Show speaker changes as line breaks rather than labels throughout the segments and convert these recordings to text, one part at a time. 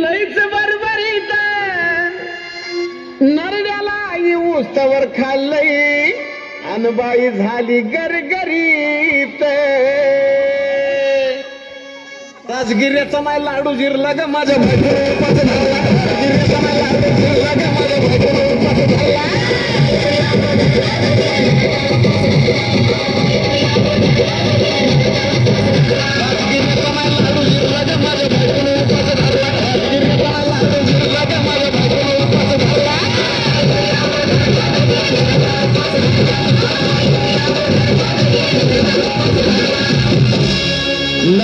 लईच बरबरीत नरड्याला ऊसावर खाल्लंय अनबाई झाली गरगरीत राजगिऱ्याचा माय लाडू जिरला ग माझ्या बायकोचा झाला राजगिऱ्याचा माय लाडू जिरला ग माझ्या बायकोचा झाला राजगिऱ्याचा माय लाडू जिरला ग माझ्या बायकोचा झाला राजगिऱ्याचा माय लाडू जिरला ग माझ्या बायकोचा झाला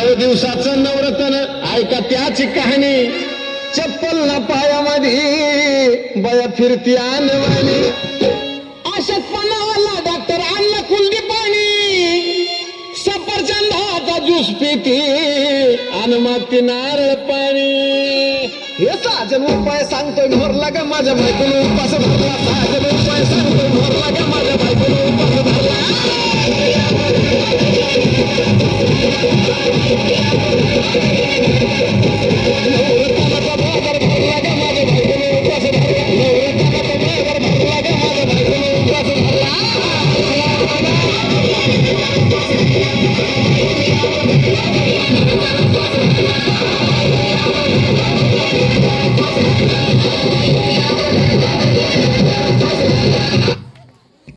9 दिवसाचं नवरत्न ऐका त्याची कहाणी चप्पल ना पायामध्ये बया फिरती आणवानी अशक्तपणावाला डॉक्टर आणला कुलदी पाणी सफरचंदाचा ज्यूस पिती आणि मग ती नारळ पाणी हे साजन उपाय सांगतोय भरला ग माझ्या बायकोला उपास भरला साजन उपाय सांगतोय भरला ग माझ्या बायकोला